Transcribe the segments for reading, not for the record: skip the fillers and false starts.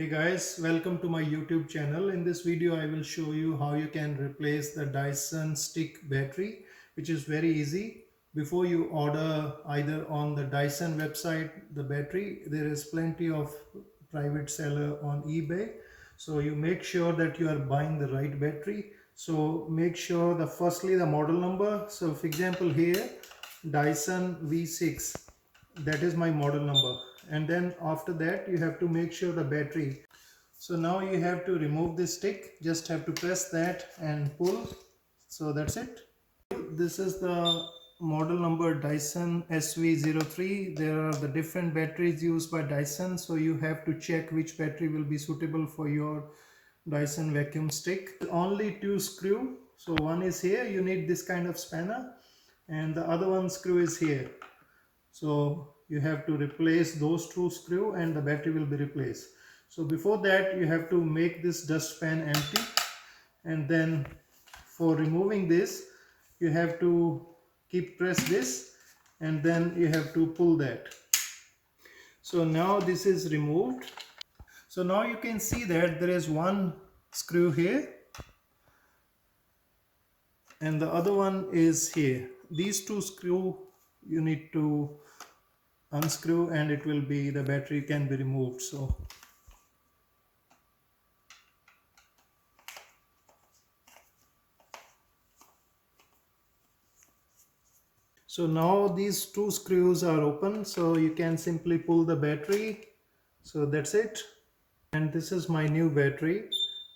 Hey guys, welcome to my YouTube channel. In this video I will show you how you can replace the Dyson stick battery, which is very easy. Before you order either on the Dyson website the battery, there is plenty of private seller on eBay. So you make sure that you are buying the right battery. So make sure firstly the model number. So for example here Dyson V6, that is my model number, and then after that you have to make sure the battery. So now you have to remove this stick, just have to press that and pull. So that's it. This is the model number Dyson SV03. There are the different batteries used by Dyson, so you have to check which battery will be suitable for your Dyson vacuum stick. Only two screw, so one is here, you need this kind of spanner, and the other one screw is here. So you have to replace those two screw and the battery will be replaced. So before that you have to make this dustpan empty, and then for removing this you have to press this, and then you have to pull that. So now this is removed. So now you can see that there is one screw here and the other one is here. These two screw you need to unscrew and it will be, the battery can be removed. So now these two screws are open, so you can simply pull the battery. So that's it. And this is my new battery,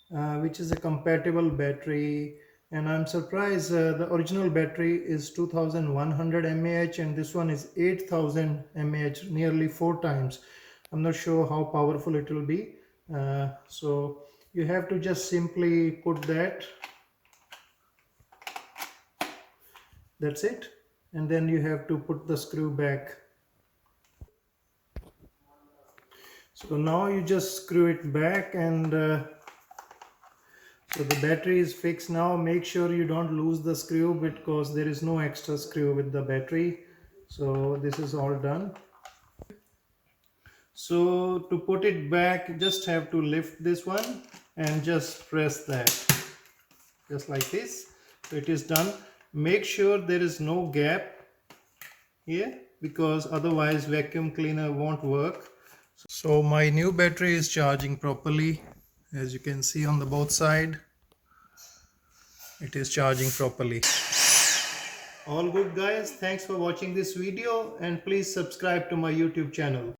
which is a compatible battery, and I'm surprised the original battery is 2100 mAh and this one is 8000 mAh, nearly 4 times. I'm not sure how powerful it will be. So you have to just simply put that, that's it, and then you have to put the screw back. So now you just screw it back, and so the battery is fixed now. Make sure you don't lose the screw because there is no extra screw with the battery. So this is all done. So to put it back, just have to lift this one and just press that, just like this. So it is done. Make sure there is no gap here because otherwise vacuum cleaner won't work. So my new battery is charging properly. As you can see on the both side, it is charging properly. All good guys, thanks for watching this video and please subscribe to my YouTube channel.